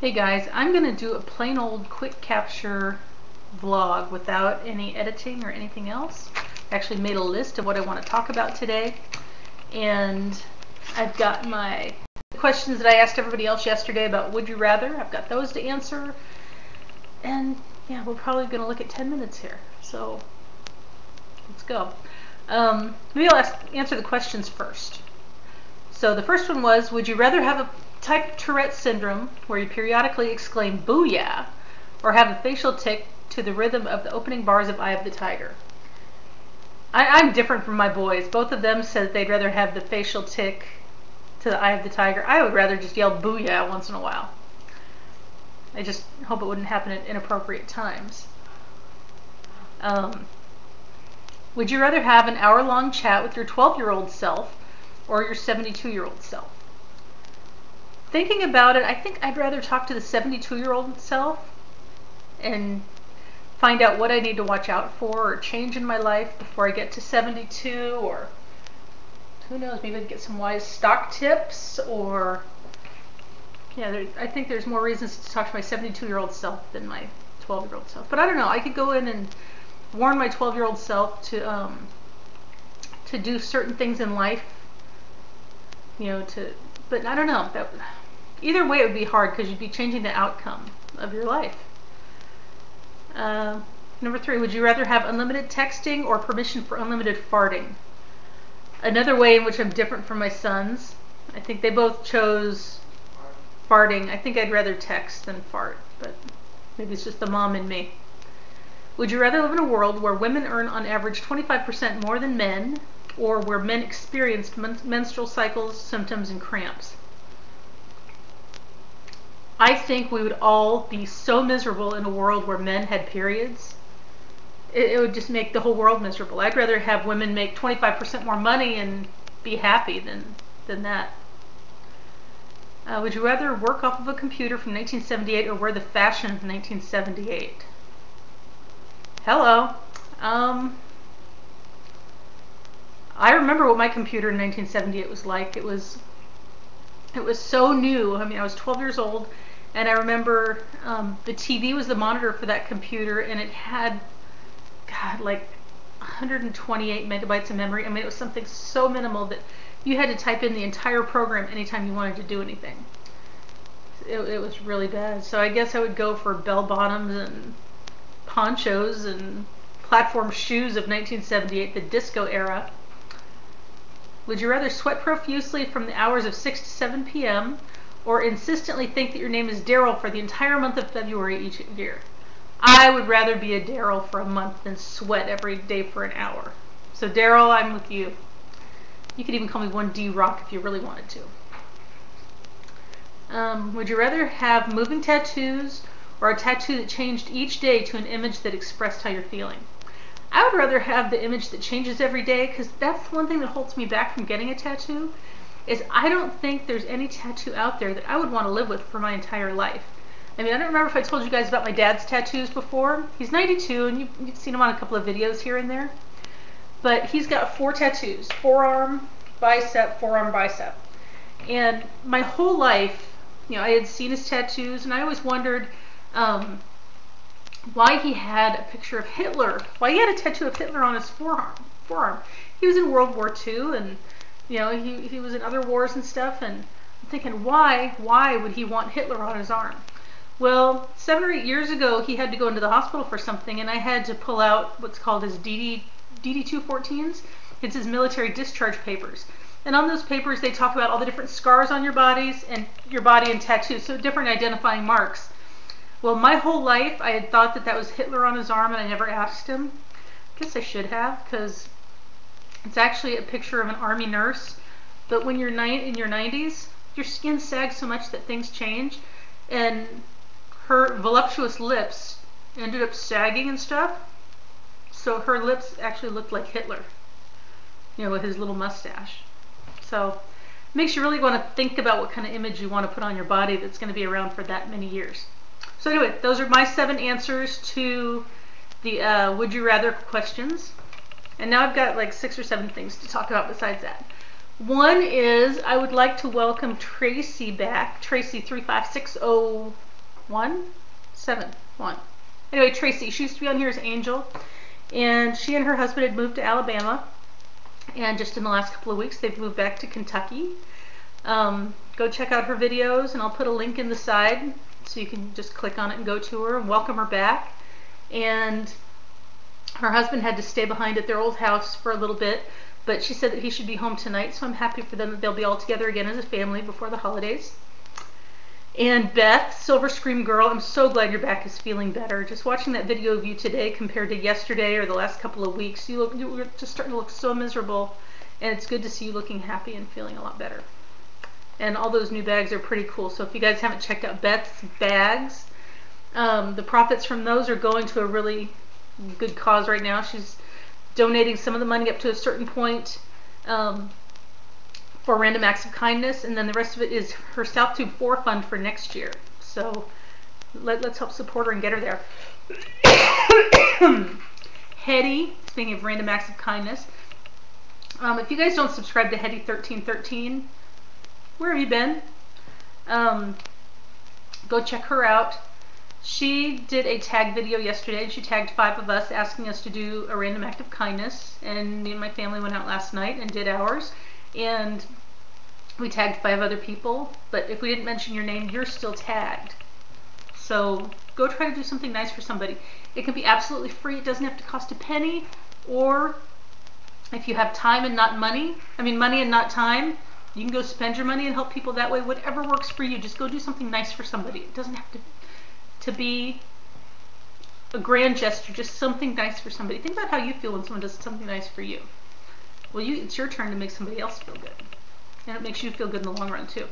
Hey guys, I'm going to do a plain old quick capture vlog without any editing or anything else. I actually made a list of what I want to talk about today, and I've got my questions that I asked everybody else yesterday about would you rather. I've got those to answer, and yeah, we're probably going to look at 10 minutes here, so let's go. Maybe I'll answer the questions first. So the first one was, would you rather have a type Tourette syndrome where you periodically exclaim "booyah," or have a facial tic to the rhythm of the opening bars of Eye of the Tiger? I'm different from my boys. Both of them said they'd rather have the facial tic to the Eye of the Tiger. I would rather just yell "booyah" once in a while. I just hope it wouldn't happen at inappropriate times. Would you rather have an hour-long chat with your 12-year-old self or your 72-year-old self? Thinking about it, I think I'd rather talk to the 72-year-old self and find out what I need to watch out for or change in my life before I get to 72, or who knows, maybe I'd get some wise stock tips, or yeah, I think there's more reasons to talk to my 72-year-old self than my 12-year-old self. But I don't know, I could go in and warn my 12-year-old self to do certain things in life, but I don't know. Either way, it would be hard because you'd be changing the outcome of your life. Number 3, would you rather have unlimited texting or permission for unlimited farting? Another way in which I'm different from my sons. I think they both chose farting. I think I'd rather text than fart, but maybe it's just the mom in me. Would you rather live in a world where women earn on average 25% more than men, or where men experienced menstrual cycles, symptoms, and cramps? I think we would all be so miserable in a world where men had periods. It would just make the whole world miserable. I'd rather have women make 25% more money and be happy than that. Would you rather work off of a computer from 1978 or wear the fashion of 1978? Hello. I remember what my computer in 1978 was like. It was so new. I mean, I was 12 years old, and I remember the TV was the monitor for that computer, and it had, God, like 128 megabytes of memory. I mean, it was something so minimal that you had to type in the entire program anytime you wanted to do anything. It was really bad. So I guess I would go for bell bottoms and ponchos and platform shoes of 1978, the disco era. Would you rather sweat profusely from the hours of 6 to 7 p.m. or insistently think that your name is Daryl for the entire month of February each year? I would rather be a Daryl for a month than sweat every day for an hour. So Daryl, I'm with you. You could even call me 1D Rock if you really wanted to. Would you rather have moving tattoos or a tattoo that changed each day to an image that expressed how you're feeling? I would rather have the image that changes every day, because that's one thing that holds me back from getting a tattoo, is I don't think there's any tattoo out there that I would want to live with for my entire life. I mean, I don't remember if I told you guys about my dad's tattoos before. He's 92, and you've seen him on a couple of videos here and there. But he's got 4 tattoos: forearm, bicep, forearm, bicep. And my whole life, I had seen his tattoos, and I always wondered why he had a picture of Hitler, why he had a tattoo of Hitler on his forearm. He was in World War II, and he was in other wars and stuff, and I'm thinking, why would he want Hitler on his arm? Well, 7 or 8 years ago, he had to go into the hospital for something, and I had to pull out what's called his DD-214s. It's his military discharge papers. And on those papers, they talk about all the different scars on your bodies and tattoos, so different identifying marks. Well, my whole life, I had thought that was Hitler on his arm, and I never asked him. I guess I should have, because it's actually a picture of an army nurse. But when you're in your 90s, your skin sags so much that things change, and her voluptuous lips ended up sagging and stuff. So her lips actually looked like Hitler, with his little mustache. So it makes you really want to think about what kind of image you want to put on your body that's going to be around for that many years. So anyway, those are my 7 answers to the would you rather questions. And now I've got like 6 or 7 things to talk about besides that. One is I would like to welcome Tracy back, Tracy 3560 171. Anyway, Tracy, she used to be on here as Angel, and she and her husband had moved to Alabama, and just in the last couple of weeks they've moved back to Kentucky. Go check out her videos, and I'll put a link in the side so you can just click on it and go to her and welcome her back. And her husband had to stay behind at their old house for a little bit, but she said that he should be home tonight, so I'm happy for them that they'll be all together again as a family before the holidays. And Beth, Silver Scream Girl, I'm so glad your back is feeling better. Just watching that video of you today compared to yesterday or the last couple of weeks, you're just starting to look so miserable, and it's good to see you looking happy and feeling a lot better. And all those new bags are pretty cool, so if you guys haven't checked out Beth's bags, the profits from those are going to a really good cause right now. She's donating some of the money up to a certain point for Random Acts of Kindness, and then the rest of it is her South Tube 4 fund for next year. So let's help support her and get her there. Hetty, speaking of Random Acts of Kindness, if you guys don't subscribe to Hetty1313, where have you been? Go check her out. She did a tag video yesterday, and she tagged 5 of us asking us to do a random act of kindness, and me and my family went out last night and did ours, and we tagged 5 other people, but if we didn't mention your name, you're still tagged. So go try to do something nice for somebody. It can be absolutely free. It doesn't have to cost a penny, or if you have time and not money, money and not time, you can go spend your money and help people that way. Whatever works for you, just go do something nice for somebody. It doesn't have to be a grand gesture, just something nice for somebody. Think about how you feel when someone does something nice for you. Well, it's your turn to make somebody else feel good, and it makes you feel good in the long run too.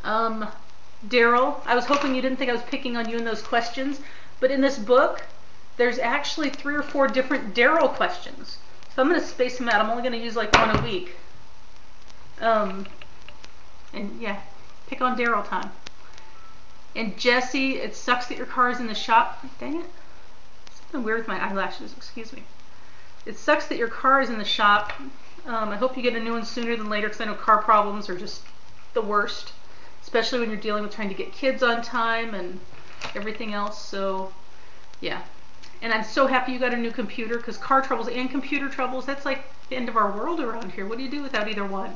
Daryl, I was hoping you didn't think I was picking on you in those questions, but in this book there's actually 3 or 4 different Daryl questions, so I'm going to space them out. I'm only going to use like 1 a week, and yeah, pick on Daryl time. And Jesse, it sucks that your car is in the shop. Dang it. Something weird with my eyelashes, excuse me. It sucks that your car is in the shop. I hope you get a new one sooner than later, because I know car problems are just the worst, especially when you're dealing with trying to get kids on time and everything else. So yeah, and I'm so happy you got a new computer, because car troubles and computer troubles, that's like the end of our world around here. What do you do without either one?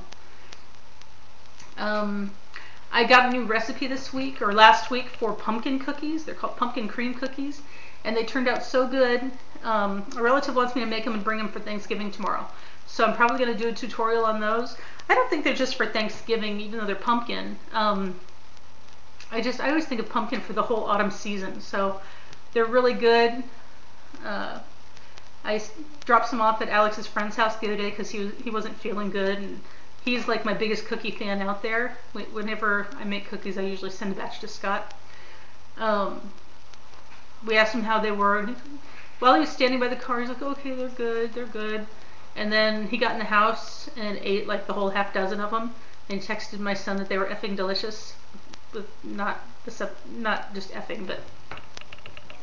I got a new recipe this week, or last week, for pumpkin cookies. They're called pumpkin cream cookies, and they turned out so good. A relative wants me to make them and bring them for Thanksgiving tomorrow, so I'm probably going to do a tutorial on those. I don't think they're just for Thanksgiving, even though they're pumpkin. I always think of pumpkin for the whole autumn season, so they're really good. I dropped some off at Alex's friend's house the other day because he wasn't feeling good, and he's like my biggest cookie fan out there. Whenever I make cookies, I usually send a batch to Scott. We asked him how they were. While he was standing by the car, he's like, okay, they're good, they're good. And then he got in the house and ate like the whole half dozen of them, and texted my son that they were effing delicious. With not just effing, but.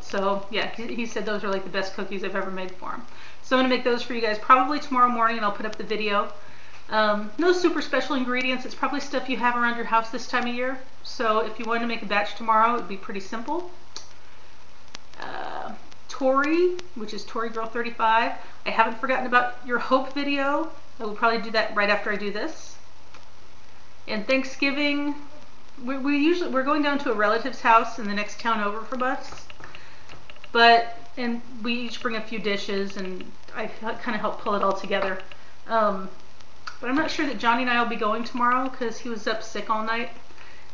So yeah, he said those are like the best cookies I've ever made for him. So I'm going to make those for you guys probably tomorrow morning, and I'll put up the video. No super special ingredients. It's probably stuff you have around your house this time of year. So if you wanted to make a batch tomorrow, it would be pretty simple. Tori, which is Tori Girl 35. I haven't forgotten about your Hope video. I will probably do that right after I do this. And Thanksgiving, we're going down to a relative's house in the next town over from us. And we each bring a few dishes, and I kind of help pull it all together. But I'm not sure that Johnny and I will be going tomorrow, because he was up sick all night.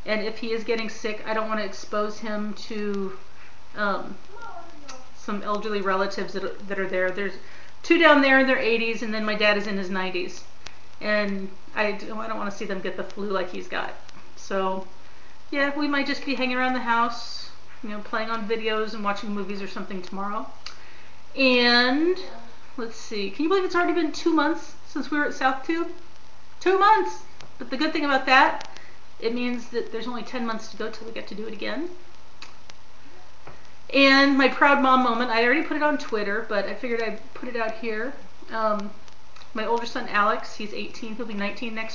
And if he is getting sick, I don't want to expose him to some elderly relatives that are there. There's 2 down there in their 80s, and then my dad is in his 90s. And I don't want to see them get the flu like he's got. So yeah, we might just be hanging around the house, playing on videos and watching movies or something tomorrow. And let's see, can you believe it's already been 2 months since we were at South Tube? 2 months! But the good thing about that, it means that there's only 10 months to go till we get to do it again. And my proud mom moment, I already put it on Twitter, but I figured I'd put it out here. My older son Alex, he's 18, he'll be 19 next